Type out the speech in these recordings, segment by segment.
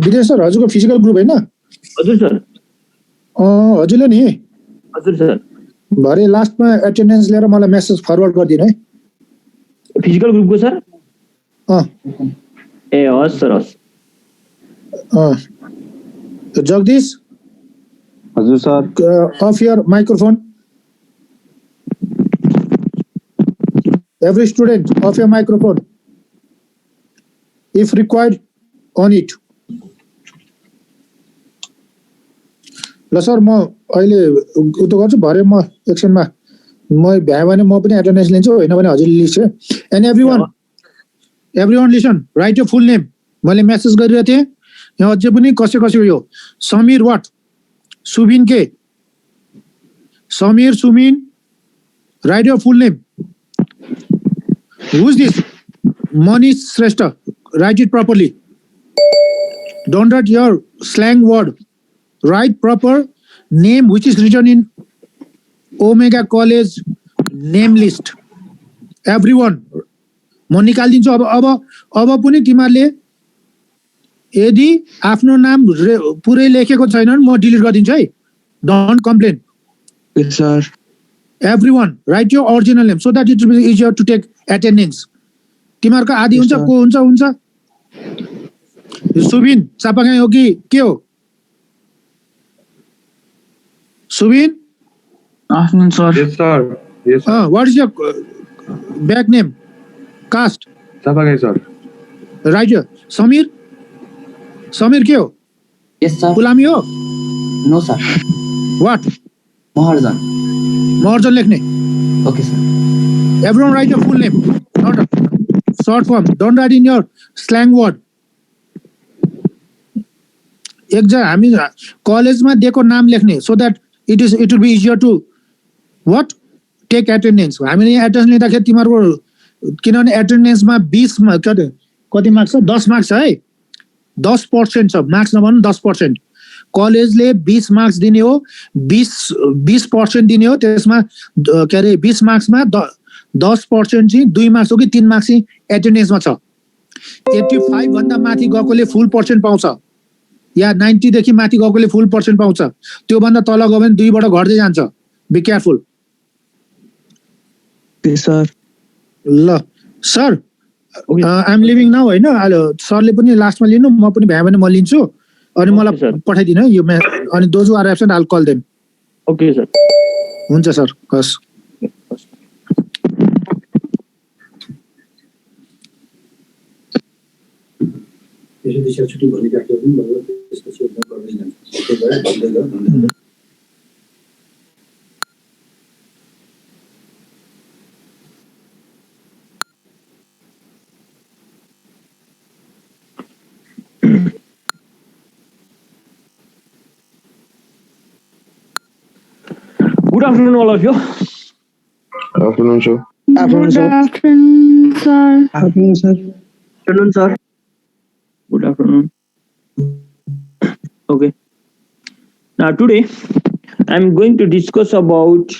विजय sir हजुरको physical group हैन? हजुर सर। हजुरले नि? हजुर सर। भरे लास्टमा एटेन्डेन्स लिएर मलाई मेसेज फरवर्ड गरिदिनु है। फिजिकल ग्रुपको सर? ए हस् सर हस्। जगदीश? हजुर sir. Of your microphone. Every student off your microphone. If required, on it. ल सर म अहिले उतो गर्छु भरे म एकछिनमा म भ्याए भने म पनि एटेन्डेन्स लिन्छु हैन भने हजुरले लिन्छ and everyone listen right your full name मैले मेसेज गरिरहेको थिएँ यहाँ अझै पनि कसैको यो समीर वाट सुबिन के Sameer Sumin write your full name Who is this? Manish Shrestha. Write it properly. Don't write your slang word. Write proper name which is written in Omega College name list. Everyone. म निकाल्दिन्छु अब पनि तिमीहरूले यदि आफ्नो नाम पुरै लेखेको छैन भने म डिलिट गरिदिन्छु है. Don't complain. Yes sir. Everyone write your original name so that it will be easier to take attendance. तिमीहरुको आदि हुन्छ को हुन्छ सुबिन चापागाई हो कि के हो Subin afternoon sir. Yes sir. Yes sir. What is your back name caste Chapagain sir. right here Samir के हो Yes sir. गुलामी हो No sir. What Maharjan लेख्ने Okay sir. Everyone write your full name not a short form. Don't write in your slang word. एकजना हामी कलेजमा दिएको नाम लेख्ने so that it will be easier to what take attendance. हामीले attendance लिँदाखेरि तिमीहरुको किनभने एटेन्डेन्समा 20 कति मार्क्स छ 10 मार्क्स छ है 10% छ मार्क्स नभन्नु 10%. कलेजले 20 मार्क्स दिने हो 20% दिने हो त्यसमा के अरे 20 मार्क्समा 10% चाहिँ 2 मार्क्स हो कि 3 मार्क्स चाहिँ एटेन्डेन्समा छ 85 भन्दा माथि गएकोले फुल पर्सेन्ट पाउँछ या 90 देखि माथि गएकोले फुल पर्सेन्ट पाउँछ त्यो भन्दा तल गयो भने 2 बाट घट्दै जान्छ बी केयरफुल. सर ल sir I am living now हैन सरले पनि लास्टमा लिनु म पनि भ्याए भने म लिन्छु अनि मलाई पठाइदिनु यो अनि those who are absent all call them. Okay sir. हुन्छ सर हस्. त्यसो छुट्टी भन्ने राख्यो पनि भयो त्यसपछि एउटा गर्दै जान्छ त्यो भएर भन्दै गयो. Good afternoon, all of you. Afternoon sir. Afternoon sir. Afternoon, sir. Afternoon sir. Afternoon sir. Good afternoon. Okay. Now today I'm going to discuss about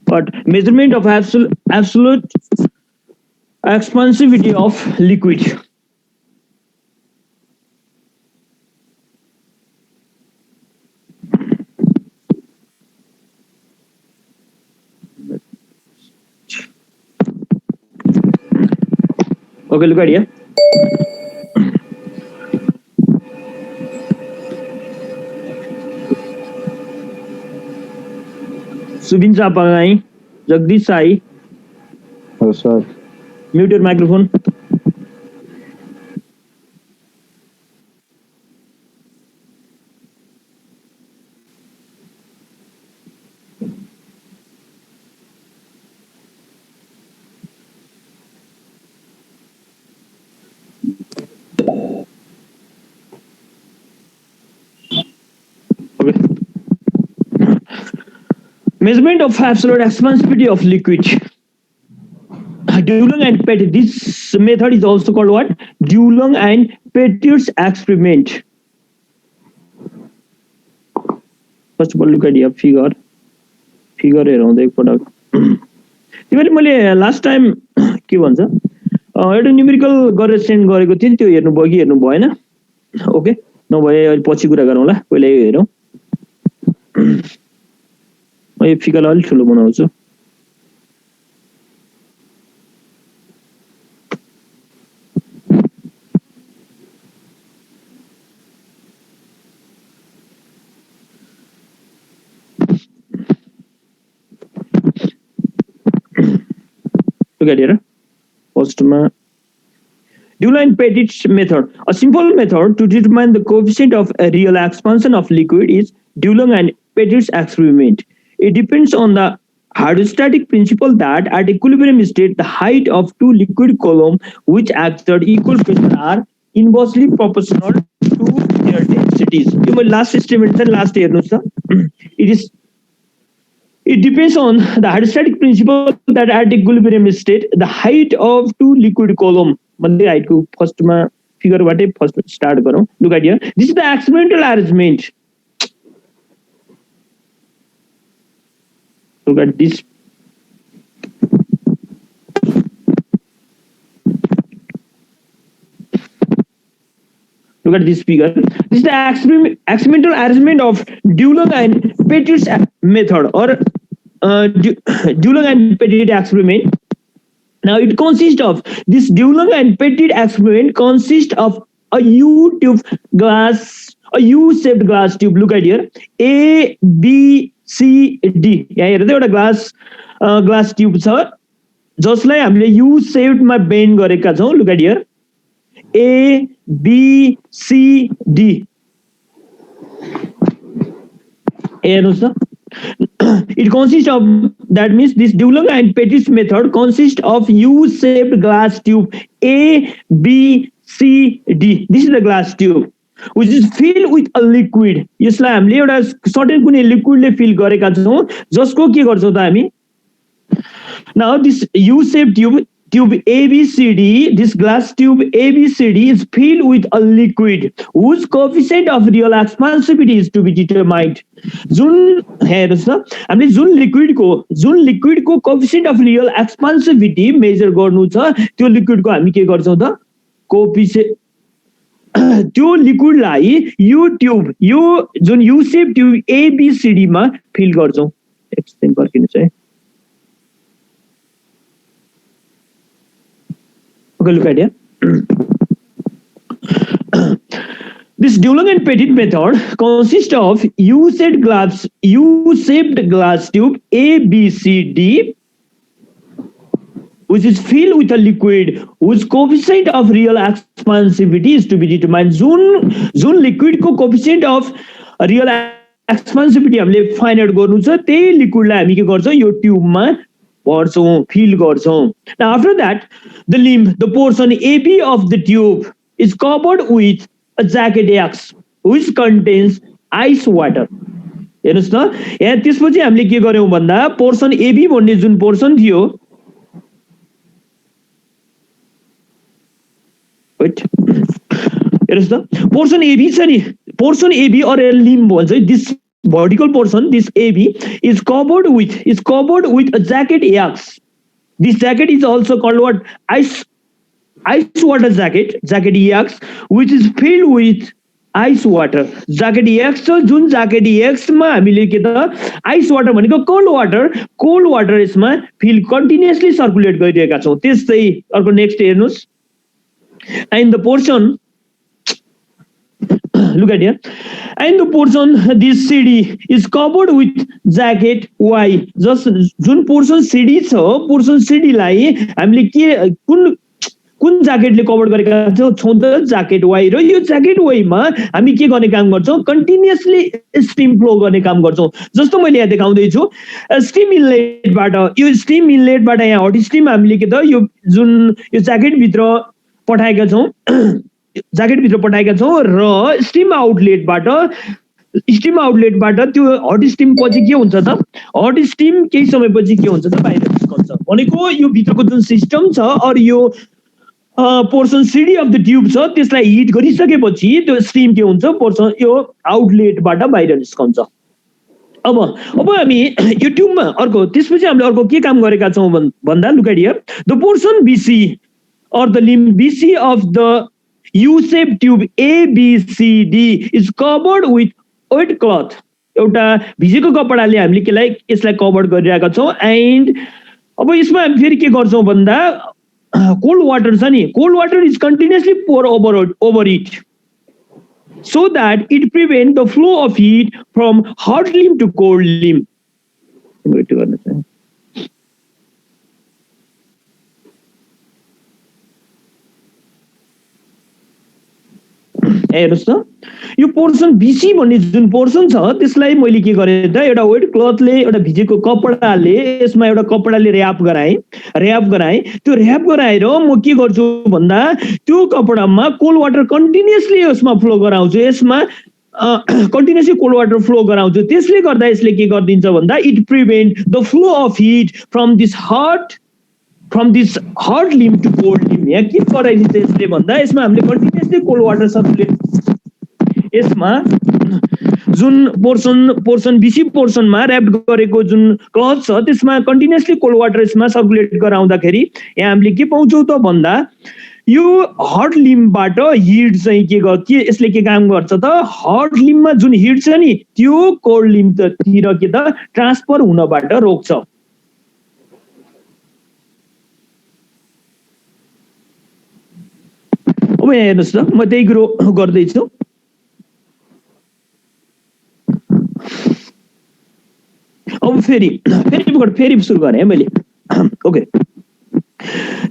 what measurement of absolute expansivity of liquid. Okay, look at here. Subin Sapangai, Jagdish Sai. Yes sir. Mute your microphone. Measurement of absolute expansivity of liquid. Doulong and Petit. This method is also called what? Doulong and Petit's experiment. First of all, look at your figure. Figure around the product. तिमीले last time के भन्छ एउटा numerical गरेर send गरेको थिएँ त्यो हेर्नुभयो कि हेर्नु भएन ओके नभए अहिले पछि कुरा गरौँला पहिला यो हेरौँ म यो फिगर अलि ठुलो बनाउँछु Look at here. First, Doulong and Petit's method. A simple method to determine the coefficient of a real expansion of liquid is Doulong and Petit's experiment. It depends on the hydrostatic principle that at equilibrium state, the height of two liquid columns which exert equal pressure are inversely proportional to their densities. You may last estimate and last year, no sir. It depends on the hydrostatic principle that at equilibrium state, the height of two liquid column. Height first figure what first start. Look at here. This is the experimental arrangement. Look at this. Look at this figure. This is the experimental arrangement of Doulong and Petit's method or Doulong and Petit experiment. Now it consists of this Doulong and Petit experiment consists of a U-shaped glass tube. Look at here. A, B, C, D. Here the glass tube, sir. Just like I'm U-shaped my bend gareka chhau. Look at here. A, B, C, D. It consists of, that means this Doulong and Petit's method consists of U-shaped glass tube A, B, C, D. This is the glass tube which is filled with a liquid. यसलाई हामीले एउटा certain कुनै लिक्विडले feel गरेका छौं जसको के गर्छौं त हामी Now this U-shaped tube ABCD, this glass tube ABCD is filled with a liquid whose coefficient of real expansivity is to be determined. जुन हेर्नुस् न हामीले जुन लिक्विडको coefficient of real expansivity measure गर्नु छ त्यो लिक्विडको हामी के गर्छौं त कोएफिसिएन्ट त्यो लिक्विडलाई यो जुन U shape ट्युब ABCD मा फिल गर्छौं एक्सटेन्ड गर्किनु चाहिँ Okay, look at here. This Doulong and Petit method consists of U-shaped glass tube ABCD, which is filled with a liquid whose coefficient of real expansivity is to be determined. Zone liquid ko coefficient of real expansivity हामीले find out गर्नु छ त्यही लिक्विडलाई हामी के गर्छौं यो ट्युबमा fill गर्छौं. Now after that, the portion AB of the tube is covered with a jacket X which contains ice water. हेर्नुस् न यहाँ त्यसपछि हामीले के गर्यौं भन्दा पोर्सन AB भन्ने जुन पोर्सन थियो हेर्नुस् न पोर्सन AB छ नि पोर्सन AB or limb भन्छ this vertical portion, this AB is covered with a jacket X. This jacket is also called what? Ice water jacket X, which is filled with ice water. Jacket X so जुन jacket X मा हामीले के त ice water भनेको cold water यसमा fill continuously circulate गरिरहेका छौं. त्यसै अर्को नेक्स्ट हेर्नुस्. And the portion look at here. And the portion this CD is covered with jacket Y. Just जुन portion CD छ portion CD लाई हामीले के कुन ज्याकेटले कभर गरेका छौं त ज्याकेट Y र यो ज्याकेट Y मा हामी के गर्ने काम गर्छौं कन्टिन्युअसली स्टीम फ्लो गर्ने काम गर्छौं. जस्तो मैले यहाँ देखाउँदै छु स्टीम इनलेटबाट यहाँ हट स्टीम हामीले के त यो जुन यो ज्याकेट भित्र पठाएका छौं र स्टीम आउटलेटबाट स्टिम आउटलेटबाट त्यो हट स्टिम पछि के हुन्छ त हट स्टिम केही समयपछि के हुन्छ त बाहिर निस्कन्छ भनेको यो भित्रको जुन सिस्टम छ अर यो portion CD of the tube छ त्यसलाई हिट गरिसकेपछि त्यो स्टिम के हुन्छ पोर्सन यो आउटलेटबाट बाहिर निस्कन्छ अब हामी यो ट्युबमा अर्को त्यसपछि हामीले अर्को के काम गरेका छौँ भन्दा look at here the portion BC or the limb BC of the U-shaped tube ABCD is covered with wet cloth. एउटा भिजेको कपडाले हामीले यसलाई कभर गरिरहेका छौँ एन्ड अब यसमा हामी फेरि के गर्छौँ भन्दा कोल्ड वाटर छ नि cold water is continuously pour over it so that it prevents the flow of heat from hot limb to cold limb. हेर्नुस् त यो पोर्सन बीसी भन्ने जुन पोर्सन छ त्यसलाई मैले के गरे त एउटा वेट क्लथले एउटा भिजेको कपडाले यसमा एउटा कपडाले र्याप गराए त्यो र्याप गराएर म के गर्छु भन्दा त्यो कपडामा कोल्ड वाटर कन्टिन्युअसली यसमा फ्लो गराउँछु यसमा कन्टिन्युअसली कोल्ड वाटर फ्लो गराउँछु त्यसले गर्दा यसले के गर्दिन्छ भन्दा it prevent the flow of heat from this hot limb to cold limb यहाँ के गराइदिन्छ यसले भन्दा यसमा हामीले कन्टिन्युअसली कोल्ड वाटर सर्कुलेट यसमा जुन पोर्सन बीसी पोर्सनमा र्याप गरेको जुन क्लथ छ त्यसमा कन्टिन्युअसली कोल्ड वाटर यसमा सर्कुलेट गराउँदाखेरि यहाँ हामीले के पाउँछौँ त भन्दा यो हट लिम्बबाट हिट चाहिँ के यसले के काम गर्छ त हट लिम्बमा जुन हिट छ नि त्यो कोल्ड लिम्बतिर के त ट्रान्सफर हुनबाट रोक्छ अब यहाँ हेर्नुहोस् त म त्यही कुरो गर्दैछु अब फेरि सुरु गरेँ मैले okay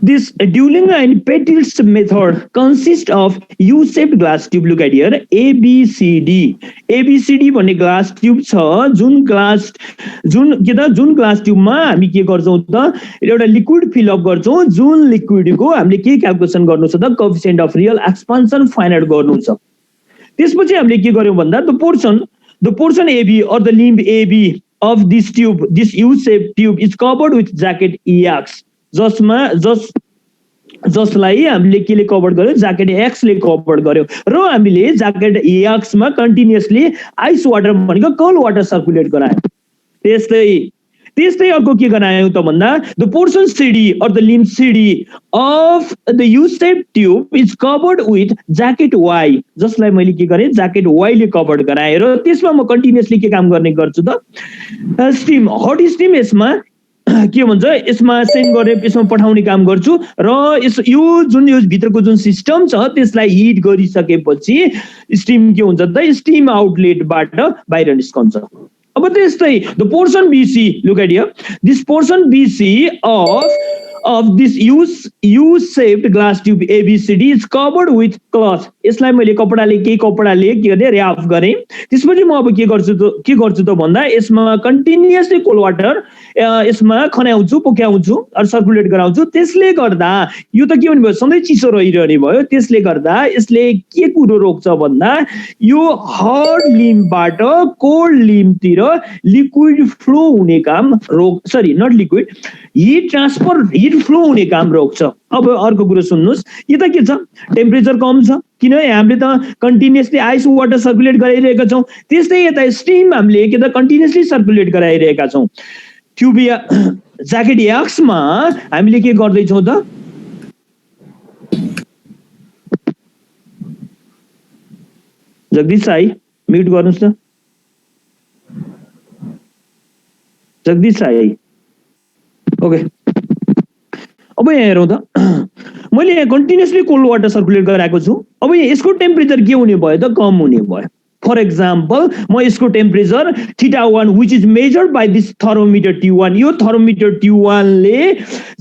This Doulong and Petit's method consists of U-shaped glass tube. Look at here, ABCD. ABCD भन्ने glass tube छ जुन glass tube मा हामी के गर्छौँ त एउटा लिक्विड फिल अप गर्छौँ जुन लिक्विडको हामीले के क्याल्कुलेसन गर्नु छ त coefficient of real expansion find out गर्नु छ त्यसपछि हामीले के गर्यौँ भन्दा the portion AB or the limb AB of this U-shaped tube is covered with jacket EX. जसलाई हामीले केले कभर गर्यो ज्याकेट एक्स ले कभर गर्यो र हामीले ज्याकेट एक्स मा कन्टिन्युअसली आइस वाटर भनेको कोल्ड वाटर सर्कुलेट गरायौं त्यस्तै अर्को के गरायौं त भन्दा the portion CD or the limb CD of the U shape tube is covered with jacket Y जसलाई मैले के गरे ज्याकेट वाई ले कभर गराए र त्यसमा म कन्टिन्युअसली के काम गर्ने गर्छु त स्टिम हट स्टिम यसमा के भन्छ यसमा सेन्ड गरे यसमा पठाउने काम गर्छु र यो भित्रको जुन सिस्टम छ त्यसलाई हिट गरिसकेपछि स्टिम के हुन्छ त स्टिम आउटलेटबाट बाहिर निस्कन्छ अब त्यस्तै the portion BC look at here this portion BC of this U-shaped glass tube ABCD is covered with cloth. यसलाई मैले कपडाले के गरे र्याप गरे त्यसपछि म अब के गर्छु त भन्दा यसमा कन्टिन्युअसली कोल्ड वाटर यसमा खनाउँछु पोक्याउँछु अर सर्कुलेट गराउँछु त्यसले गर्दा यो त के भन्नु भयो सधैँ चिसो रहिरहने भयो त्यसले गर्दा यसले के कुरो रोक्छ भन्दा यो हट लिम्बबाट कोल्ड लिम्बतिर लिक्विड फ्लो हुने काम नट लिक्विड हिट फ्लो हुने काम रोक्छ अब अर्को कुरा सुन्नुस् यो त के छ टेम्परेचर कम छ किन हामीले त कन्टिन्युअसली आइस वाटर सर्कुलेट गराइरहेका छौं त्यस्तै यता स्टिम हामीले के त कन्टिन्युअसली सर्कुलेट गराइरहेका छौं ट्युबिया ज्याकेट एक्स मा हामीले के गर्दै छौं त जगदीश साई म्युट गर्नुस् त जगदीश साई ओके अब यहाँ हेरौँ त मैले यहाँ कन्टिन्युअसली कोल्ड वाटर सर्कुलेट गराएको छु अब यसको टेम्परेचर के हुने भयो त कम हुने भयो फर एक्जाम्पल म यसको temperature θ1 which is measured by this thermometer T1 यो थर्मोमिटर T1 ले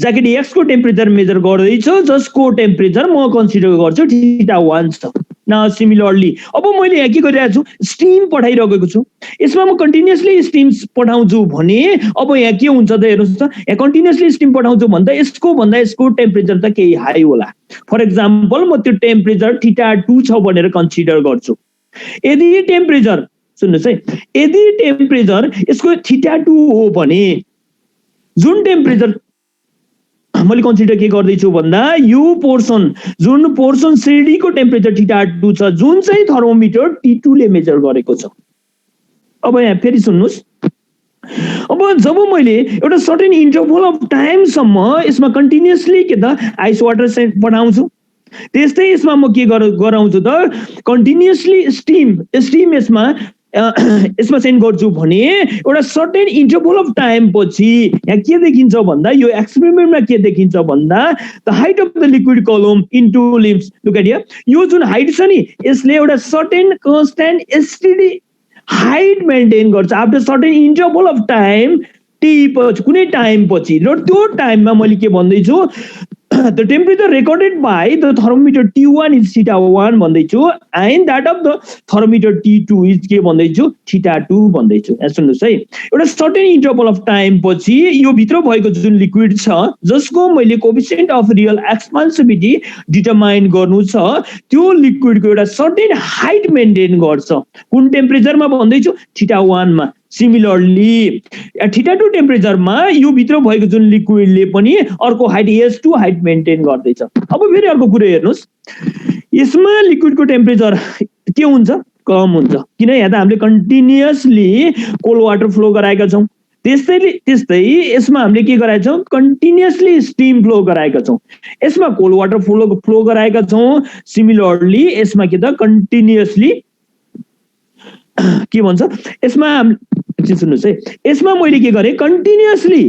ज्याकेट एक्स को टेम्परेचर मेजर गर्दैछ जसको टेम्परेचर म कन्सिडर गर्छु θ1 छ न सिमिलरली अब मैले यहाँ के गरिरहेको छु स्टिम पठाइरहेको छु यसमा म कन्टिन्युअसली स्टिम पठाउँछु भने अब यहाँ के हुन्छ त हेर्नुस् त यहाँ कन्टिन्युअसली स्टिम पठाउँछु भन्दा यसको टेम्परेचर त केही हाई होला फर एक्जाम्पल म त्यो टेम्परेचर θ2 छ भनेर कन्सिडर गर्छु यदि टेम्परेचर सुन्नुहोस् है, यदि टेम्परेचर यसको θ2 हो भने जुन टेम्परेचर मैले कन्सिडर के गर्दैछु भन्दा यो पोर्सन जुन पोर्सन CD को टेम्परेचर θ2 छ जुन चाहिँ थर्मोमिटर T2 ले मेजर गरेको छ। अब यहाँ फेरि सुन्नुहोस्, अब जब मैले एउटा सर्टेन इन्टरभल अफ टाइमसम्म यसमा कन्टिन्युअसली के त आइस वाटर सेन्ट पठाउँछु, त्यस्तै यसमा म के गराउँछु त कन्टिन्युअसली स्टिम यसमा सेन्ड गर्छु भने एउटा सर्टेन इन्टरभल अफ टाइम पछि यहाँ के देखिन्छ भन्दा यो एक्सपेरिमेन्टमा के देखिन्छ भन्दा the height of the liquid column into limbs, look at here, यो जुन हाइट छ नि यसले एउटा certain constant steady height maintain गर्छ after certain interval of time T पछि, कुनै टाइम पछि, र त्यो टाइममा मैले के भन्दैछु the temperature recorded by the thermometer T1 is θ1 भन्दैछु and that of the thermometer T2 is के भन्दैछु θ2 भन्दैछु। सुन्नुहोस् है, एउटा सर्टेन इन्टरभल अफ टाइम पछि यो भित्र भएको जुन लिक्विड छ जसको मैले कोएफिसिएन्ट अफ रियल एक्सपान्सिभिटी डिटरमाइन गर्नु छ त्यो लिक्विडको एउटा सर्टेन हाइट मेन्टेन गर्छ कुन टेम्परेचरमा भन्दैछु θ1 मा। सिमिलरली θ2 टेम्परेचरमा यो भित्र भएको जुन लिक्विडले पनि अर्को हाइट S2 हाइट मेन्टेन गर्दैछ। अब फेरि अर्को कुरा हेर्नुहोस्, यसमा लिक्विडको टेम्परेचर के हुन्छ, कम हुन्छ, किन यहाँ त हामीले कन्टिन्युअसली कोल्ड वाटर फ्लो गराएका छौँ। त्यस्तै यसमा हामीले के गराएका छौँ, कन्टिन्युअसली स्टिम फ्लो गराएका छौँ, यसमा कोल्ड वाटर फ्लो गराएका छौँ। सिमिलरली यसमा के त कन्टिन्युअसली के भन्छ, यसमा सुन्नुहोस् है, यसमा मैले के गरेँ कन्टिन्युअसली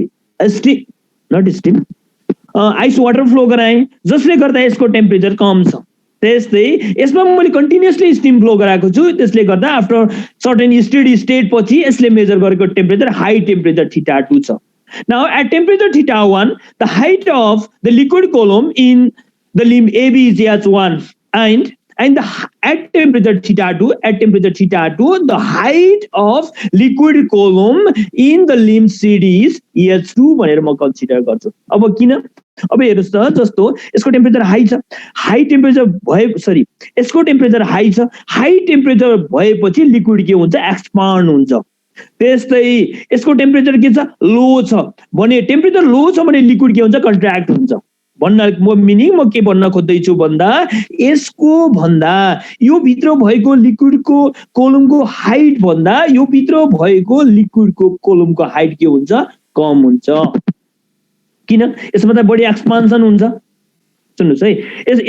आइस वाटर फ्लो गराएँ जसले गर्दा यसको टेम्परेचर कम छ। त्यस्तै यसमा मैले कन्टिन्युअसली स्टिम फ्लो गराएको छु त्यसले गर्दा आफ्टर सर्टेन स्टेडी स्टेट पछि यसले मेजर गरेको टेम्परेचर हाई टेम्परेचर θ2 छ। Now at temperature θ1 the height of the liquid column in the limb AB is H1 and at temperature θ2 the height of liquid column in the limb CD is H2 भनेर म consider गर्छु। अब किन, अब हेर्नुहोस् त, जस्तो यसको टेम्परेचर हाई छ, हाई टेम्परेचर यसको टेम्परेचर हाई छ, हाई टेम्परेचर भएपछि लिक्विड के हुन्छ, एक्सपान्ड हुन्छ। त्यस्तै यसको टेम्परेचर के छ, लो छ भने, टेम्परेचर लो छ भने लिक्विड के हुन्छ, कन्ट्र्याक्ट हुन्छ। मिनिङ म के भन्न खोज्दैछु भन्दा यसको भन्दा यो भित्र भएको लिक्विडको कोलमको हाइट भन्दा यो भित्र भएको लिक्विडको कोलमको हाइट के हुन्छ, कम हुन्छ। किन, यसमा त बढी एक्सपान्सन हुन्छ। सुन्नुहोस् है,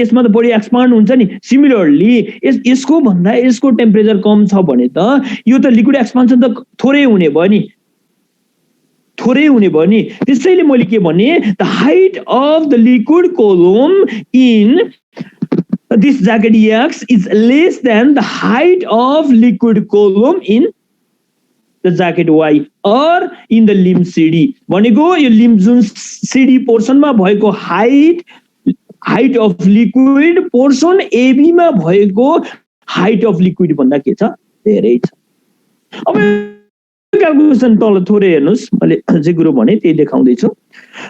यसमा त बढी एक्सपान्ड हुन्छ नि। सिमिलरली यसको भन्दा यसको टेम्परेचर कम छ भने त यो त लिक्विड एक्सपान्सन त थोरै हुने भयो नि। त्यसैले मैले के भने, the height of the liquid column in this jacket X is less than the height of liquid column in the jacket Y or in the limb CD भनेको यो लिम्ब जुन CD पोर्सनमा भएको height of liquid portion AB मा भएको height of liquid भन्दा के छ, धेरै छ। अब क्याल्कुलेसन तल थोरै हेर्नुहोस्, मैले जे कुरो भने त्यही देखाउँदैछु।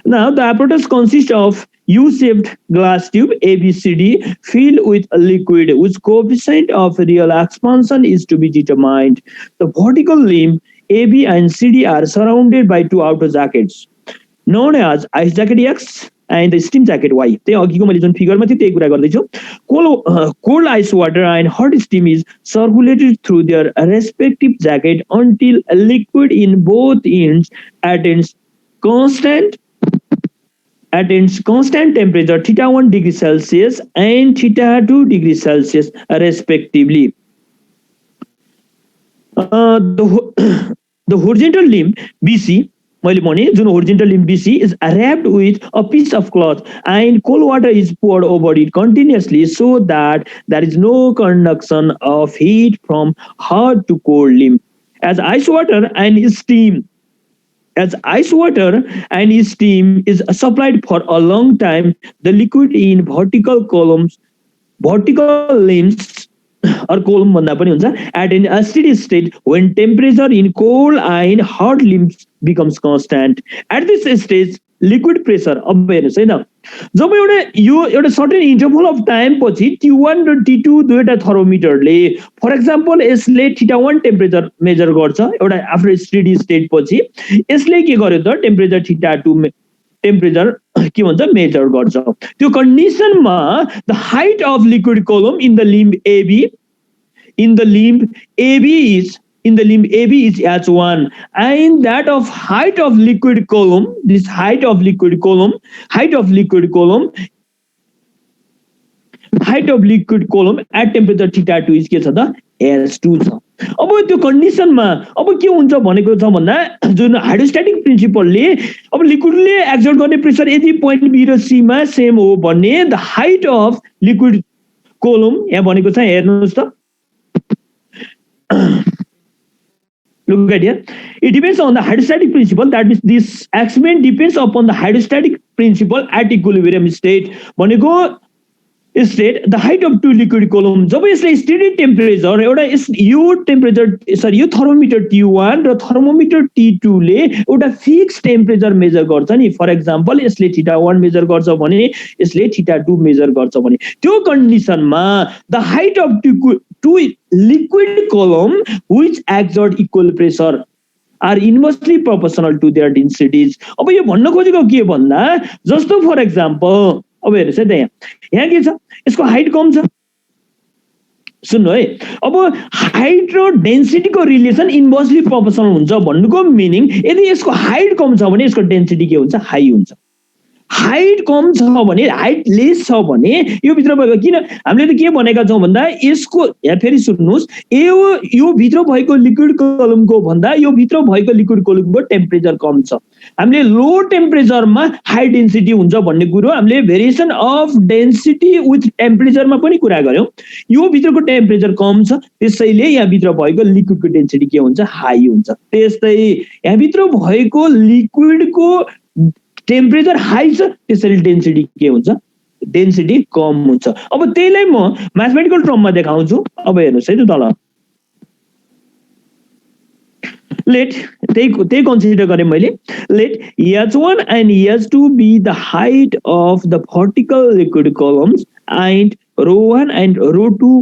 Now the apparatus consists of U-shaped glass tube ABCD filled with a liquid whose coefficient of real expansion is to be determined. The vertical limb AB and CD are surrounded by two outer jackets known as ice jacket X and the steam jacket Y. त्यही अघिको मैले जुन फिगरमा थियो त्यही कुरा गर्दैछु। Cold ice water and hot steam is circulated through their respective jacket until a liquid in both ends attains constant temperature θ1 degree Celsius and θ2 degree Celsius respectively. The horizontal limb BC, मैले भने जुन horizontal limb BC is wrapped with a piece of cloth and cold water is poured over it continuously so that there is no conduction of heat from hot to cold limb. As ice water and steam is supplied for a long time, the liquid in vertical limbs or column भन्दा पनि हुन्छ at a steady state when temperature in cold and hot limbs becomes constant. At this stage liquid pressure, अब हेर्नुहोस् है त, जब एउटा certain interval of time पछि T1 र T2 दुईटा थर्मोमिटरले फर एक्जाम्पल यसले θ1 टेम्परेचर मेजर गर्छ एउटा आफ्टर स्टेडी स्टेट पछि यसले के गर्यो त टेम्परेचर θ2 टेम्परेचर के भन्छ मेजर गर्छ त्यो कन्डिसनमा द हाइट अफ लिक्विड कलम in the limb AB is H1 and that of height of liquid column height of liquid column at temperature θ2 is के छ त H2 छ अब त्यो कन्डिसनमा अब के हुन्छ भनेको छ भन्दा जुन हाइड्रोस्ट्याटिक प्रिन्सिपलले अब लिक्विडले एक्सर्ट गर्ने प्रेसर यदि पोइन्ट बी र सी मा सेम हो भने the height of liquid column यहाँ भनेको छ हेर्नुस् त look at here it depends on the hydrostatic principle that means this experiment depends upon the hydrostatic principle at equilibrium state भनेको state the height of two liquid column जब यसले steady temperature एउटा यो temperature sorry यो thermometer T1 र thermometer T2 ले एउटा fix temperature measure गर्छ नि फर एक्जाम्पल यसले θ1 मेजर गर्छ भने यसले θ2 मेजर गर्छ भने त्यो कन्डिसनमा the height of two liquid column which exert equal pressure are inversely proportional to their densities अब यो भन्न खोजेको के भन्दा जस्तो फर एक्जाम्पल अब हेर्नुस् है त यहाँ के छ यसको हाइट कम छ सुन्नु है अब हाइट र डेन्सिटीको रिलेसन इन्भर्सली प्रोपोर्सनल हुन्छ भन्नुको मिनिङ यदि यसको हाइट कम छ भने यसको डेन्सिटी के हुन्छ हाई हुन्छ हाइट कम छ भने हाइट लेस छ भने यो भित्र भएको किन हामीले त के भनेका छौं भन्दा यसको यहाँ फेरि सुन्नुस् यो भित्र भएको लिक्विड कलमको भन्दा यो भित्र भएको लिक्विड कलमको टेम्परेचर कम छ हामीले लो टेम्परेचरमा हाई डेन्सिटी हुन्छ भन्ने कुरो हामीले भेरिएसन अफ डेन्सिटी विथ टेम्परेचरमा पनि कुरा गर्यौं यो भित्रको टेम्परेचर कम छ त्यसैले यहाँ भित्र भएको लिक्विडको डेन्सिटी के हुन्छ हाई हुन्छ त्यस्तै यहाँ भित्र भएको लिक्विडको टेम्परेचर हाई छ त्यसैले डेन्सिटी के हुन्छ डेन्सिटी कम हुन्छ अब त्यहीलाई म म्याथमेटिकल टर्ममा देखाउँछु अब हेर्नुस् है त तल लेट त्यही कन्सिडर गरे मैले late H1 and H2 be the height of the vertical liquid columns and ρ1 and ρ2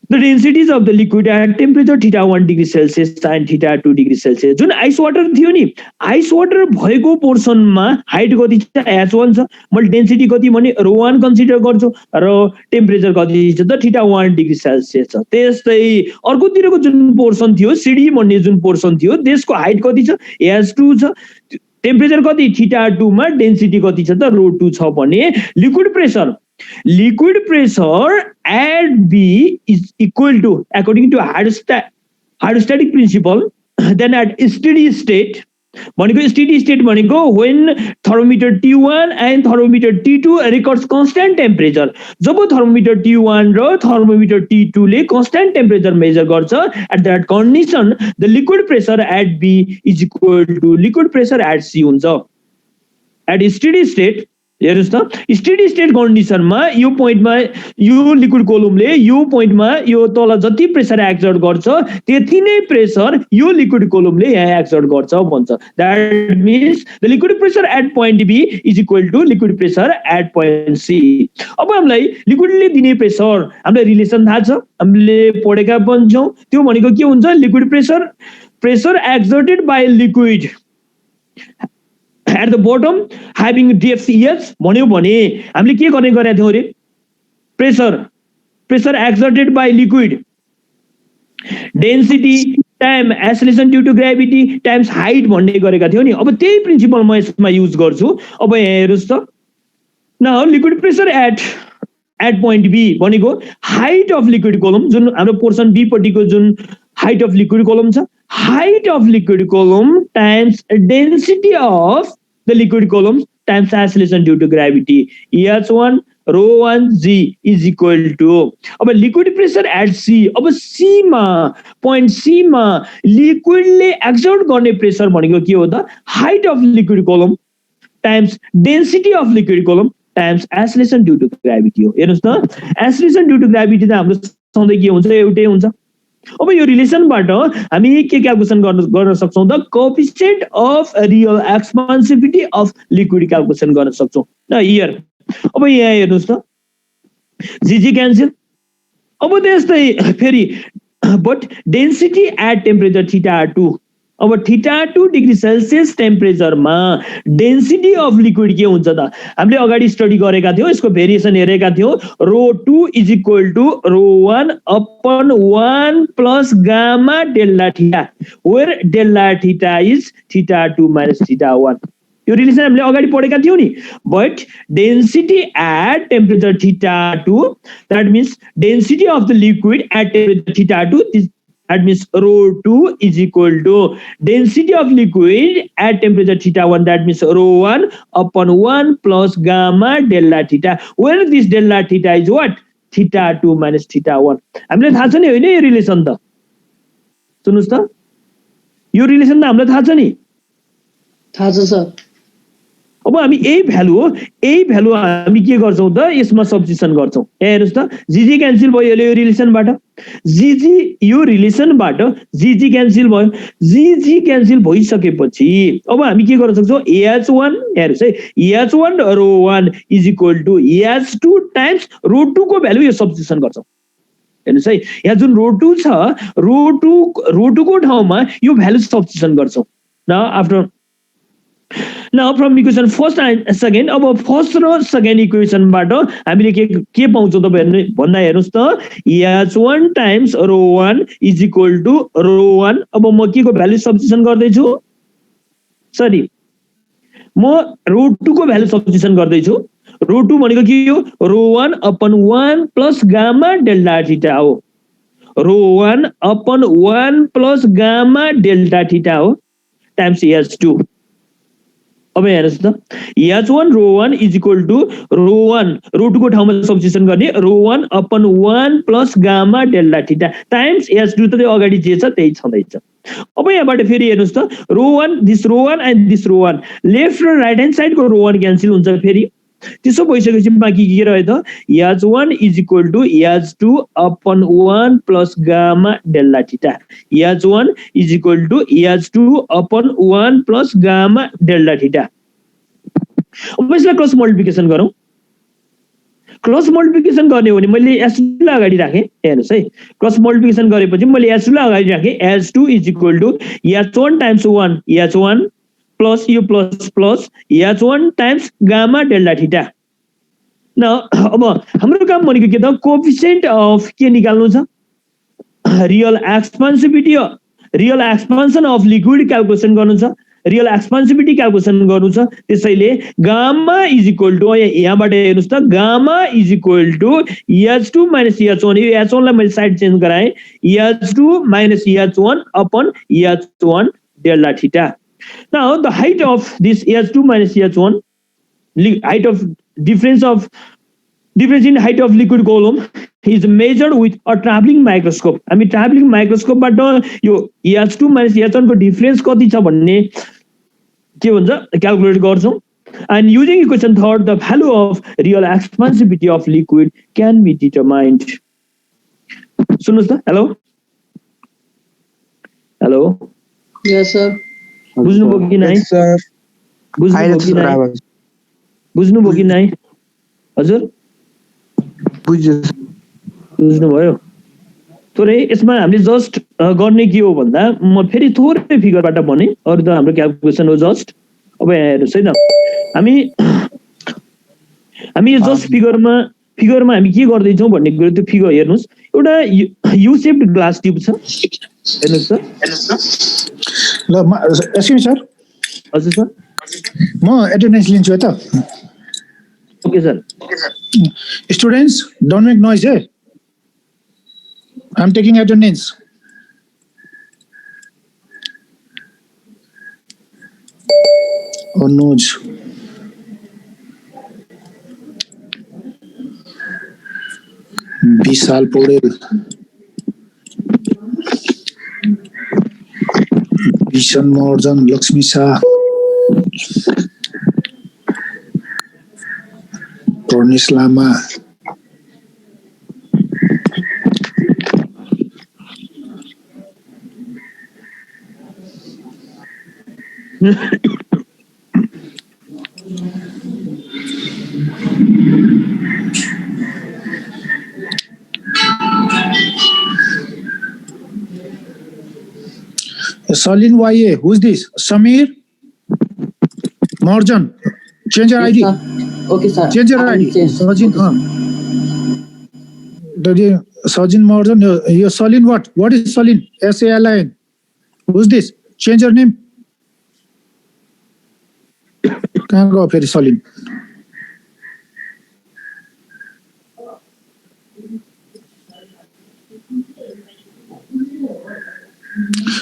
the densities of the liquid at temperature θ1 degree Celsius and θ2 degree Celsius जुन आइस वाटर थियो नि आइस वाटर भएको पोर्सनमा height कति छ H1 छ मैले density कति भने ρ1 कन्सिडर गर्छु र टेम्परेचर कति छ त θ1 डिग्री सेल्सियस छ त्यस्तै अर्कोतिरको जुन पोर्सन थियो सिडी भन्ने जुन पोर्सन थियो त्यसको हाइट कति छ H2 छ टेम्परेचर कति θ2 मा डेन्सिटी कति छ त ρ2 छ भने liquid pressure at B is equal to according to hydrostatic principle then at steady state भनेको steady state भनेको when thermometer T1 and thermometer T2 records constant temperature job thermometer T1 र thermometer T2 ले constant temperature measure गर्छ at that condition the liquid pressure at B is equal to liquid pressure at C हुन्छ at steady state हेर्नुस् त steady state कन्डिसनमा यो पोइन्टमा यो liquid कोलमले यो पोइन्टमा यो तल जति प्रेसर एक्सर्ट गर्छ त्यति नै प्रेसर यो लिक्विड कोलमले यहाँ एक्सर्ट गर्छ भन्छ that means the liquid pressure at point B is equal to liquid pressure at point C अब हामीलाई लिक्विडले दिने प्रेसर हामीलाई रिलेसन थाहा छ हामीले पढेका पनि छौं त्यो भनेको के हुन्छ liquid pressure exerted by liquid at the bottom having depth h भन्यो भने हामीले के गर्ने गरेका थियौ रे pressure exerted by liquid density time acceleration due to gravity times height भन्ने गरेका थियौ नि अब त्यही प्रिन्सिपल म यसमा युज गर्छु अब यहाँ हेर्नुस् त now liquid pressure at point B भनेको हाइट अफ लिक्विड कोलम जुन हाम्रो पोर्सन बी पट्टिको जुन हाइट अफ लिक्विड कोलम छ height of liquid column times density of the liquid column times acceleration due to gravity H1 ρ1 g is equal to अब liquid pressure at C अब C मा point C मा liquid ले exert गर्ने pressure भनेको के हो त height of liquid column times density of liquid column times acceleration due to gravity हो हेर्नुस् त acceleration due to gravity त हाम्रो सधैँ के हुन्छ एउटै हुन्छ अब यो रिलेसनबाट हामी के क्याल्कुलेसन गर्न सक्छौं त coefficient of real एक्सपान्सिभिटी of liquid calculation गर्न सक्छौं ल हियर अब यहाँ हेर्नुस् त जीजी क्यान्सल अब त्यस्तै फेरि बट डेन्सिटी एट टेम्परेचर θ2 अब θ2 डिग्री सेल्सियस टेम्परेचरमा डेन्सिटी अफ लिक्विड के हुन्छ त हामीले अगाडि स्टडी गरेका थियौ यसको भेरिएसन हेरेका थियौ ρ2 is equal to ρ1 upon 1 plus gamma delta theta where delta theta is θ2 minus θ1 यो रिलेसन हामीले अगाडि पढेका थियौ नि but density at temperature θ2 that means density of the liquid at temperature θ2 that means ρ2 is equal to density of liquid at temperature θ1 that means ρ1 upon 1 plus gamma delta theta where this delta theta is what θ2 minus θ1 हामीले थाहा छ नि हैन यो relation त सुन्नुस् त यो relation त हामीलाई थाहा छ नि थाहा छ सर अब हामी यही भ्यालु हामी के गर्छौं त यसमा सब्स्टिट्युसन गर्छौं हेर्नुस् त जीजी क्यान्सल भयो यो रिलेसनबाट जीजी यो रिलेसनबाट जीजी क्यान्सल भयो जीजी क्यान्सल भइसकेपछि अब हामी के गर्न सक्छौं h1 हेर्नुस् है h1 ρ1 is equal to h2 times ρ2 को भ्यालु यो सब्स्टिट्युसन गर्छौं हेर्नुस् है यहाँ जुन ρ2 छ ρ2 को ठाउँमा यो भ्यालु सब्स्टिट्युसन गर्छौं न after Now from equation first and second अब फर्स्ट र सेकेन्ड इक्वेसनबाट हामीले के पाउँछौं तपाईहरुले भन्दा हेर्नुस् त h1 times ρ1 is equal to ρ1 अब म के को भ्यालु सब्स्टिट्युसन गर्दै छु सरी म ρ2 को भ्यालु सब्स्टिट्युसन गर्दै छु ρ2 भनेको के हो ρ1 upon 1 plus gamma delta theta हो ρ1 upon 1 plus gamma delta theta हो टाइम्स h2 अब हेर्नुस् त h1 ρ1 इज इक्वल टु ρ1 ρ2 को ठाउँमा सब्स्टिट्युसन गर्ने ρ1 upon 1 plus gamma delta theta times h2 त अगाडि जे छ त्यही छँदैछ अब यहाँबाट फेरि हेर्नुस् त ρ1 दिस ρ1 एन्ड दिस ρ1 लेफ्ट र राइट ह्यान्ड साइड को ρ1 क्यान्सल हुन्छ फेरि त्यसो भइसकेपछि बाँकी के रह्यो त h1 is equal to h2 upon 1 plus gamma delta theta h1 is equal to h2 upon 1 plus gamma delta theta अब यसलाई क्रस मल्टिप्लिकेसन गरौँ क्रस मल्टिप्लिकेसन गर्ने हो भने मैले h2 लाई अगाडि राखे हेर्नुस् है क्रस मल्टिप्लिकेसन गरेपछि मैले h2 लाई अगाडि राखे h2 is equal to h1 times 1 h1 plus यो plus plus h1 times gamma delta theta न अब हाम्रो काम भनेको के त कोएफिसिएन्ट अफ के निकाल्नु छ real एक्सपान्सिभिटी real expansion of liquid calculation गर्नु छ रियल एक्सपान्सिभिटी क्याल्कुलेसन गर्नु छ त्यसैले गामा इज इक्वल टु यहाँबाट हेर्नुस् त gamma is equal to h2 minus h1 यो h1 लाई मैले साइड चेन्ज गराए h2 minus h1 upon h1 delta theta Now the height of this h2 minus h1 difference in height of liquid column is measured with a traveling microscope. I mean traveling microscope but यो h2 minus h1 को difference कति छ भन्ने के भन्छ calculate गर्छौं and using equation third the value of real expansivity of liquid can be determined. सुन्नुस् त hello Yes sir. बुझ्नुभयो कि नै सर बुझ्नुभयो कि नै हजुर बुझ्नुभयो थोरै यसमा हामीले जस्ट गर्ने के हो भन्दा म फेरि थोरै फिगरबाट भने अरु त हाम्रो क्याल्कुलेसन हो जस्ट अब यहाँ हेर्नुस् है त हामी जस्ट फिगरमा हामी के गर्दै छौं भन्ने कुरा त्यो फिगर हेर्नुस् एउटा यू शेप्ड ग्लास ट्युब छ हेर्नुस् त ल एक्सक्युज सर हजुर सर म एटेन्डेन्स लिन्छु है त okay sir students don't make noise है I am taking attendance Anuj Vishal Paudel Bhishan Maharjan Lakshmi Shah पर्निस Lama Salin YA, who's this? Samir? Marjan, change your ID. Okay, sir. Change your I will ID. change. Sajin, Sajin Marjan, you're Salin what? What is Salin? SALIN. Who's this? Change your name. Can't go for Salin.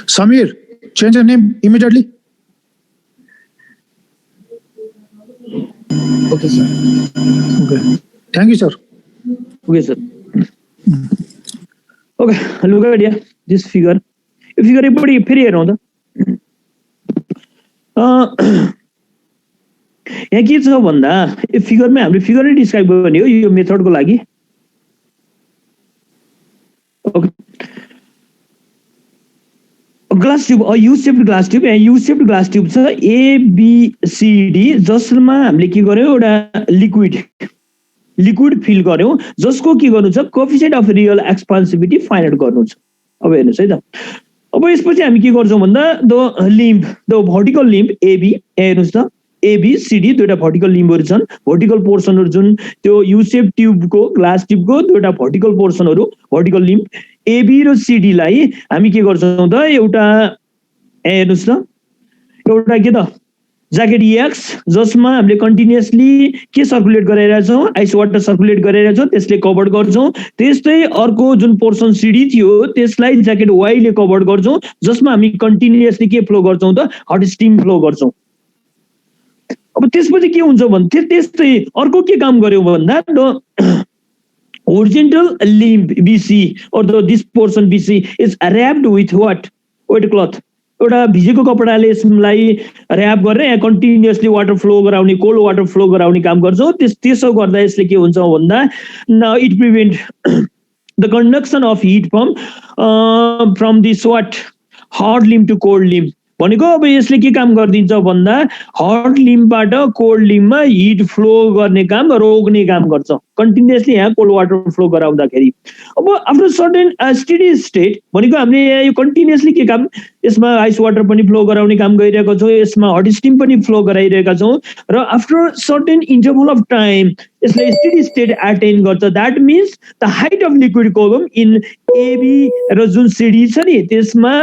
Samir, change your name immediately. Okay, sir. Okay. Thank you, sir. Okay, sir. Okay, look at here, this figure. If figure everybody फेरि हेरौँ त यहाँ के छ भन्दा यो फिगरमा हामीले figure नै डिस्क्राइब गर्ने हो यो मेथडको लागि. Okay, glass tube, you shaped glass tube, यहाँ यु सेप्ड ग्लास ट्युब छ एबिसिडी, जसमा हामीले के गर्यौँ एउटा लिक्विड फिल गर्यौँ, जसको के गर्नु छ coefficient of real एक्सपान्सिभिटी find out गर्नु छ. अब हेर्नुहोस् है त, अब यसपछि हामी के गर्छौँ भन्दा द भर्टिकल लिम्ब एबी, हेर्नुहोस् त एबिसिडी दुईटा भर्टिकल लिम्बहरू छन्. भर्टिकल पोर्सनहरू जुन त्यो युसेप ट्युबको ग्लास ट्युबको दुईटा भर्टिकल पोर्सनहरू भर्टिकल लिम्ब एबी र सिडीलाई हामी के गर्छौँ त एउटा हेर्नुहोस् त एउटा के त ज्याकेट एक्स, जसमा हामीले कन्टिन्युअसली के सर्कुलेट गरिरहेछौँ आइस वाटर सर्कुलेट गरिरहेछौँ, त्यसले कभर गर्छौँ. त्यस्तै अर्को जुन पोर्सन सिडी थियो त्यसलाई ज्याकेट वाईले कभर गर्छौँ, जसमा हामी कन्टिन्युअसली के फ्लो गर्छौँ त हट स्टिम फ्लो गर्छौँ. अब त्यसपछि के हुन्छ भन्थे त्यस्तै अर्को के काम गर्यो भन्दा the horizontal limb BC or this portion BC is wrapped with what? Wet cloth. एउटा भिजेको कपडाले यसलाई र्याप गरेर यहाँ कन्टिन्युअसली वाटर फ्लो गराउने, कोल्ड वाटर फ्लो गराउने काम गर्छौँ. त्यसो गर्दा यसले के हुन्छ भन्दा it prevent the conduction of heat from this what hot limb to cold limb. भनेको अब यसले के काम गरिदिन्छ भन्दा हट लिम्बबाट कोल्ड लिम्बमा हिट फ्लो गर्ने काम रोक्ने काम गर्छ, कन्टिन्युअसली यहाँ कोल्ड वाटर फ्लो गराउँदाखेरि. अब आफ्टर सर्टेन स्टेडी स्टेट भनेको हामीले यहाँ यो कन्टिन्युअसली के काम, यसमा आइस वाटर पनि फ्लो गराउने काम गरिरहेको छौँ, यसमा हट स्टिम पनि फ्लो गराइरहेका छौँ, र after certain interval of time यसले स्टेडी स्टेट एटेन गर्छ. That means the height of liquid column in AB र जुन सिडी छ नि त्यसमा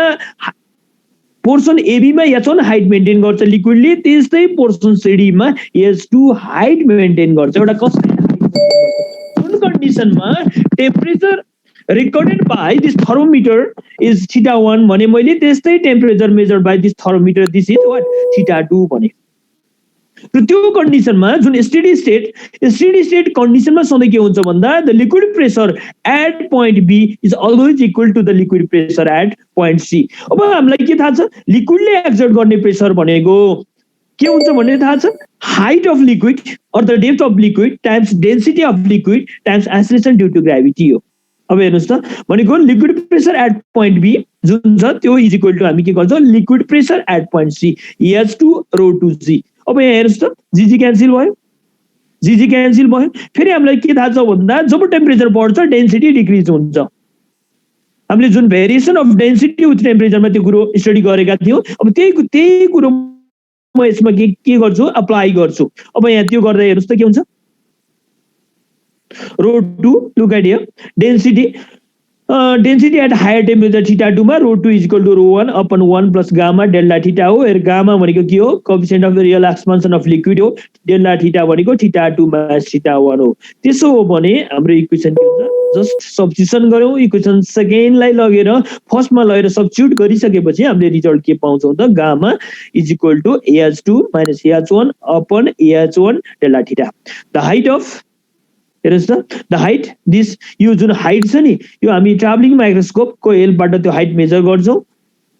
पोर्सन एबीमा एच1 हाइट मेन्टेन गर्छ लिक्विडले, त्यस्तै पोर्सन सिडीमा एच2 हाइट मेन्टेन गर्छ. एउटा कस्तो जुन कन्डिसनमा temperature recorded by this thermometer is θ1 भने मैले, त्यस्तै temperature measured by this thermometer this is what θ2 भने. र त्यो कन्डिसनमा जुन स्टेडी स्टेट कन्डिसनमा सधैँ के हुन्छ भन्दा the liquid pressure at point B is always equal to the liquid pressure at point C. अब हामीलाई के थाहा छ लिक्विडले एक्जर्ट गर्ने प्रेसर भनेको के हुन्छ भन्ने थाहा छ, height of liquid or the depth of liquid times density of liquid times acceleration due to gravity हो. अब हेर्नुहोस् त भनेको liquid pressure at point B जुन छ त्यो इज इक्वल टु हामी के गर्छौँ liquid pressure at point C H2 rho two g. अब यहाँ हेर्नुहोस् त जीजी क्यान्सिल भयो. फेरि हामीलाई के थाहा छ भन्दा जब टेम्परेचर बढ्छ डेन्सिटी डिक्रिज हुन्छ. हामीले जुन भेरिएसन अफ डेन्सिटी विथ टेम्परेचरमा त्यो कुरो स्टडी गरेका थियौँ. अब त्यही कुरो म यसमा के गर्छु अप्लाई गर्छु. अब यहाँ त्यो गर्दा हेर्नुहोस् त के हुन्छ rho two, look at here density at higher temperature θ2 मा rho 2 is equal to rho 1 upon 1 plus gamma delta theta हो. गामा भनेको के हो coefficient of real expansion of liquid हो. डेल्टा थीटा भनेको θ2 माइनस θ1 हो. त्यसो हो भने हाम्रो इक्वेसन के हुन्छ जस्ट सब्स्टिट्युसन गर्यौँ, इक्वेसन सेकेन्डलाई लगेर फर्स्टमा लगेर सब्स्टिट्युट गरिसकेपछि हामीले रिजल्ट के पाउँछौँ त gamma is equal to H2 minus H1 upon H1 delta theta. The height of हेर्नुहोस् त द हाइट दिस यो जुन हाइट छ नि यो हामी ट्राभलिङ माइक्रोस्कोपको हेल्पबाट त्यो हाइट मेजर गर्छौँ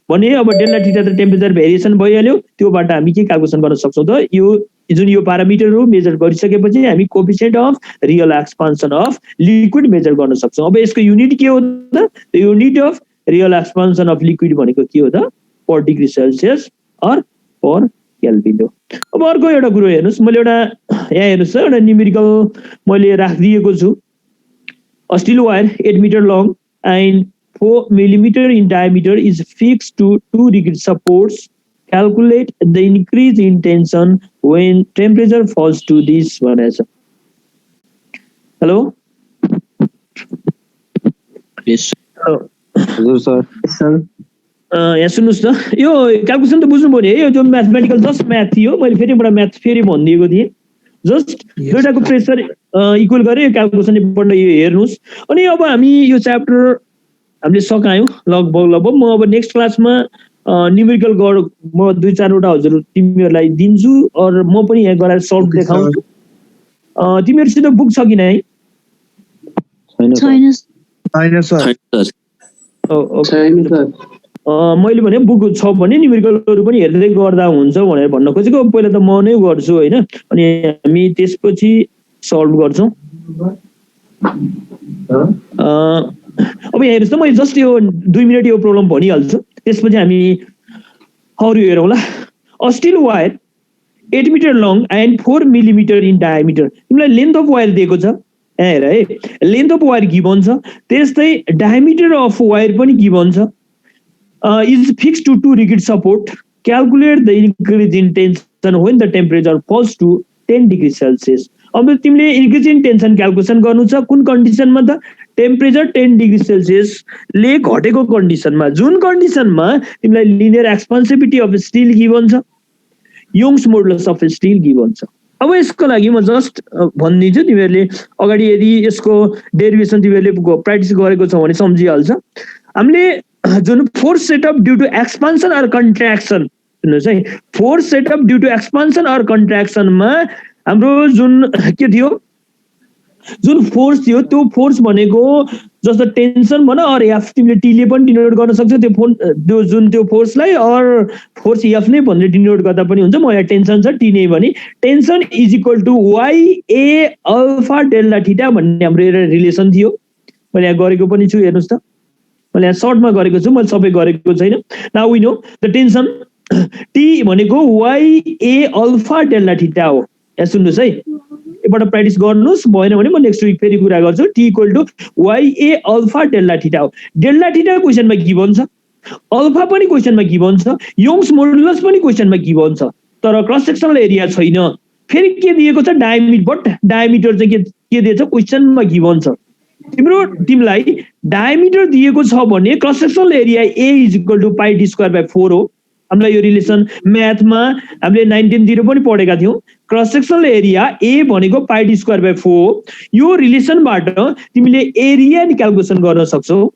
भने. अब डेल्टा थीटा त टेम्परेचर भेरिएसन भइहाल्यो, त्योबाट हामी के क्याल्कुलेसन गर्न सक्छौँ त यो जुन यो प्यारामिटरहरू मेजर गरिसकेपछि हामी coefficient of real expansion of liquid measure गर्न सक्छौँ. अब यसको युनिट के हो त unit of real expansion of liquid भनेको के हो त per degree Celsius or per kelvin हो। अब अर्को एउटा कुरो हेर्नुस्, मैले एउटा यहाँ हेर्नुस् एउटा न्युमेरिकल मैले राखिदिएको छु। A steel wire 8 meter long and 4 millimeter in diameter is fixed to 2 rigid supports. Calculate the increase in tension when temperature falls to this one as. Hello? Yes. Hello. हजुर सर। सर यहाँ सुन्नुहोस् न, यो calculation त बुझ्नुभयो नि है, यो जो म्याथमेटिकल जस्ट म्याथ थियो, मैले फेरि एउटा म्याथ फेरि भनिदिएको थिएँ। जस्ट दुईटाको प्रेसर इक्वल गरेर यो क्यालकुलेसन एकपल्ट यो हेर्नुहोस्। अनि अब हामी यो च्याप्टर हामीले सकायौँ लगभग। म अब नेक्स्ट क्लासमा न्युमेरिकल म 2-4वटा हजुर तिमीहरूलाई दिन्छु, और म पनि यहाँ गराएर सल्भ देखाउँछु। तिमीहरूसित बुक छ कि नै? छैन सर। छैन सर। मैले भने बुक छ भने न्युमेरिकलहरू पनि हेर्दै गर्दा हुन्छ भनेर भन्न खोजेको। पहिला त म नै गर्छु होइन, अनि हामी त्यसपछि सल्भ गर्छौँ। अब यहाँ हेर्नुहोस् त, मैले जस्ट यो 2 मिनट यो प्रब्लम भनिहाल्छु, त्यसपछि हामी अरू हेरौँ ल। A steel wire 8 metre long and 4 millimetre in diameter. तिमीलाई लेन्थ अफ वायर दिएको छ, यहाँ हेर है, लेन्थ अफ वायर गिभन छ, त्यस्तै डायमिटर अफ वायर पनि गिभन छ। Is fixed to 2 rigid support. Calculate the increase in tension when the temperature falls to 10 degrees Celsius. अब तिमीले increase in tension क्यालकुलेसन गर्नु छ कुन कन्डिसनमा त? टेम्परेचर 10 डिग्री सेल्सियस ले घटेको कन्डिसनमा, जुन कन्डिसनमा तिमीलाई linear expansivity of steel given छ, Young's modulus of steel given छ। अब यसको लागि म जस्ट भनिदिन्छु, तिमीहरूले अगाडि यदि यसको डेरिभेसन तिमीहरूले प्र्याक्टिस गरेको छौ भने सम्झिहाल्छ। हामीले जुन force setup due to expansion or contraction, सुन्नुहोस् है, force setup due to expansion or कन्ट्र्याक्सनमा हाम्रो जुन के थियो, जुन फोर्स थियो त्यो फोर्स भनेको जस्तो टेन्सन भन अर एफ, तिमीले टीले पनि डिनोट गर्न सक्छौ त्यो जुन त्यो फोर्सलाई, अर फोर्स एफ नै भनेर डिनोट गर्दा पनि हुन्छ। म यहाँ टेन्सन छ टी नै भने, tension is equal to Y A alpha delta theta भन्ने हाम्रो एउटा रिलेसन थियो। मैले यहाँ गरेको पनि छु, हेर्नुहोस् त, मैले यहाँ सर्टमा गरेको छु, मैले सबै गरेको छैन। Now we know the tension T भनेको Y A alpha delta theta हो। यहाँ सुन्नुहोस् है, एकपल्ट प्र्याक्टिस गर्नुहोस्, भएन भने म नेक्स्ट विक फेरि कुरा गर्छु। T equal to Y A alpha delta theta हो। डेल्टा थीटा क्वेसनमा गिभन छ, अल्फा पनि क्वेसनमा गिभन छ, यंग्स मोडुलस पनि क्वेसनमा गिभन छ, तर क्रस सेक्सनल एरिया छैन। फेरि के दिएको छ? डायमिटर। बट डायमिटर चाहिँ के दिएछ? क्वेसनमा गिभन छ। तिमीलाई डायमिटर दिएको छ भने cross sectional area A is equal to pi D square by 4 हो। हामीलाई यो रिलेसन म्याथमा हामीले 19 पनि पढेका थियौँ। क्रस सेक्सनल एरिया ए भनेको पाइ डी स्क्वायर बाइ 4 हो। यो रिलेसनबाट तिमीले एरिया क्यालकुलेसन गर्न सक्छौ।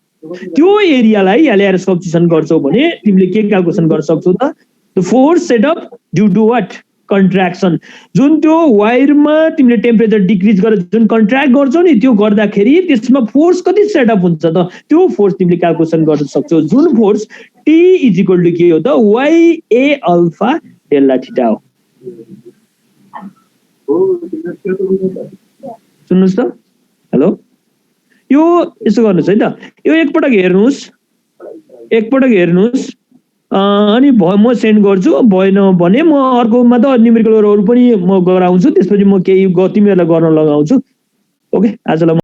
त्यो एरियालाई यहाँ ल्याएर सब्स्टिट्युसन गर्छौ भने तिमीले के क्यालकुलेसन गर्न सक्छौ त? The force setup due to what? Contraction. जुन त्यो वायरमा तिमीले टेम्परेचर डिक्रिज गरेर जुन कन्ट्र्याक्ट गर्छौ नि, त्यो गर्दाखेरि त्यसमा फोर्स कति सेटअप हुन्छ त? त्यो फोर्स तिमीले क्यालकुलेसन गर्न सक्छौ, जुन force T is equal to के हो त? Y A alpha delta theta हो। सुन्नुहोस् त, हेलो, यो यसो गर्नुहोस् है त, यो एकपटक हेर्नुहोस्, अनि म सेन्ड गर्छु। भएन भने म अर्कोमा त न्युमेरिकलहरू पनि म गराउँछु, त्यसपछि म केही तिमीहरूलाई गर्न लगाउँछु। ओके, आजलाई